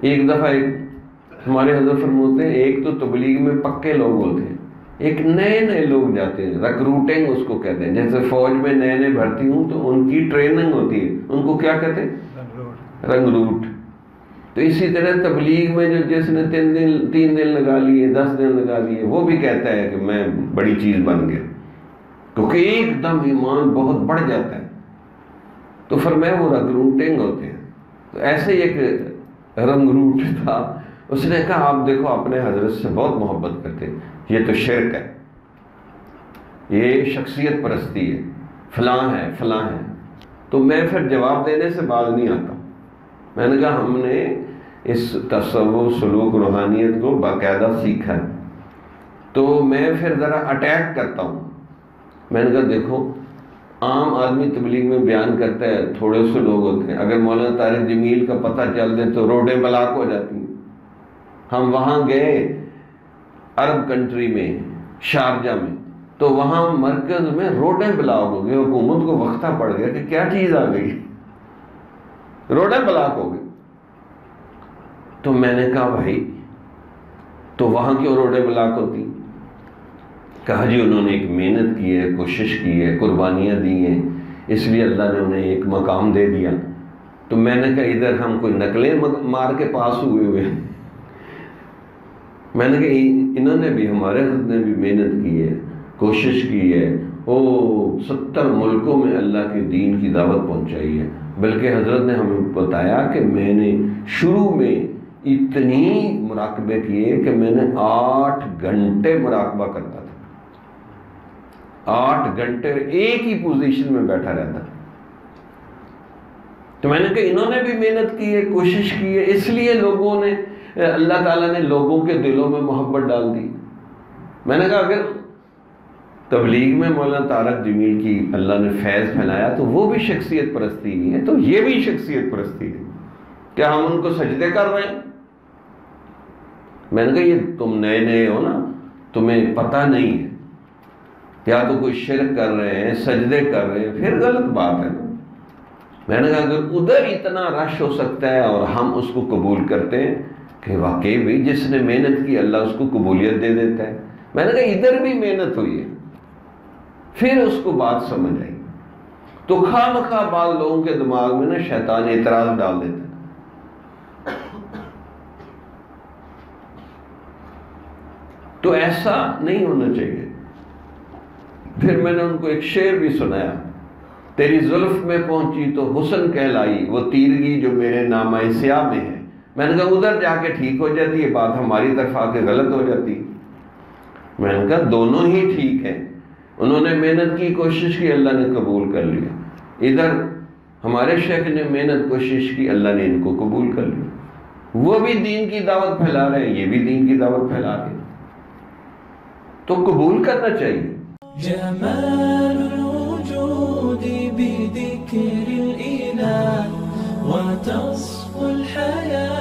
ایک دفعہ ہمارے حضرت فرماتے ہیں ایک تو تبلیغ میں پکے لوگ ہوتے ہیں، ایک نئے نئے لوگ جاتے ہیں، ریکروٹنگ اس کو کہتے ہیں، جیسے فوج میں نئے نئے بھرتی ہوں تو ان کی ٹریننگ ہوتی ہے، ان کو کیا کہتے ہیں؟ رنگروٹ۔ تو اسی طرح تبلیغ میں جو جس نے 3 دن لگا لیے، 10 دن لگا لیے، وہ بھی کہتا ہے کہ میں بڑی چیز بن گیا، کیونکہ ایک دم ایمان بہت بڑھ جاتا ہے۔ تو فرمایا وہ ریکروٹنگ ہوتے ہیں۔ تو ایسے ہی ایک رنگروٹ تھا، اس نے کہا آپ دیکھو اپنے حضرت سے بہت محبت کرتے، یہ تو شرک ہے، یہ شخصیت پرستی ہے، فلاں ہے فلاں ہے۔ تو میں پھر جواب دینے سے باز نہیں آتا، میں نے کہا ہم نے اس تصوف سلوک روحانیت کو باقاعدہ سیکھا ہے، تو میں پھر ذرا اٹیک کرتا ہوں۔ میں نے کہا دیکھو عام آدمی تبلیغ میں بیان کرتا ہے، تھوڑے سے لوگ ہوتے ہیں، اگر مولانا طارق جمیل کا پتہ چل دے تو روڈیں بلاک ہو جاتی ہیں۔ ہم وہاں گئے عرب کنٹری میں، شارجہ میں، تو وہاں مرکز میں روڈیں بلاک ہو گئی، حکومت کو وقتہ پڑ گیا کہ کیا چیز آ گئی، روڈیں بلاک ہو گئی۔ تو میں نے کہا بھائی تو وہاں کیوں روڈیں بلاک ہوتی؟ کہا جی انہوں نے ایک محنت کی ہے، کوشش کی ہے، قربانیاں دی ہیں، اس لیے اللہ نے انہیں ایک مقام دے دیا۔ تو میں نے کہا ادھر ہم کوئی نقلیں مار کے پاس ہوئے ہیں؟ میں نے کہا انہوں نے بھی، ہمارے حضرت نے بھی محنت کی ہے، کوشش کی ہے، 70 ملکوں میں اللہ کے دین کی دعوت پہنچائی ہے، بلکہ حضرت نے ہمیں بتایا کہ میں نے شروع میں اتنی مراقبے کیے کہ میں نے 8 گھنٹے مراقبہ کرتا تھا، 8 گھنٹے ایک ہی پوزیشن میں بیٹھا رہتا۔ تو میں نے کہا انہوں نے بھی محنت کی ہے، کوشش کی ہے، اس لیے لوگوں نے، اللہ تعالیٰ نے لوگوں کے دلوں میں محبت ڈال دی۔ میں نے کہا اگر تبلیغ میں مولانا طارق جمیل کی اللہ نے فیض پھیلایا تو وہ بھی شخصیت پرستی نہیں ہے، تو یہ بھی شخصیت پرستی ہے، کیا ہم ان کو سجدے کر رہے ہیں؟ میں نے کہا یہ تم نئے نئے ہو نا، تمہیں پتہ نہیں ہے، یا تو کوئی شرک کر رہے ہیں، سجدے کر رہے ہیں، پھر غلط بات ہے نا۔ میں نے کہا اگر ادھر اتنا رش ہو سکتا ہے اور ہم اس کو قبول کرتے ہیں کہ واقعی بھی جس نے محنت کی اللہ اس کو قبولیت دے دیتا ہے، میں نے کہا ادھر بھی محنت ہوئی ہے، پھر اس کو بات سمجھ آئی۔ تو خواہ مخواہ بعض لوگوں کے دماغ میں نا شیطان اعتراض ڈال دیتا ہے، تو ایسا نہیں ہونا چاہیے۔ پھر میں نے ان کو ایک شعر بھی سنایا، تیری زلف میں پہنچی تو حسن کہلائی، وہ تیرگی جو میرے نامہ سیاہ میں ہے۔ میں نے کہا ادھر جا کے ٹھیک ہو جاتی ہے بات، ہماری طرف آ کے غلط ہو جاتی۔ میں نے کہا دونوں ہی ٹھیک ہیں، انہوں نے محنت کی، کوشش کی، اللہ نے قبول کر لیا، ادھر ہمارے شیخ نے محنت کوشش کی، اللہ نے ان کو قبول کر لیا، وہ بھی دین کی دعوت پھیلا رہے ہیں، یہ بھی دین کی دعوت پھیلا رہے ہیں، تو قبول کرنا چاہیے۔ جمال الوجود بذكر الإله وتصفو الحياة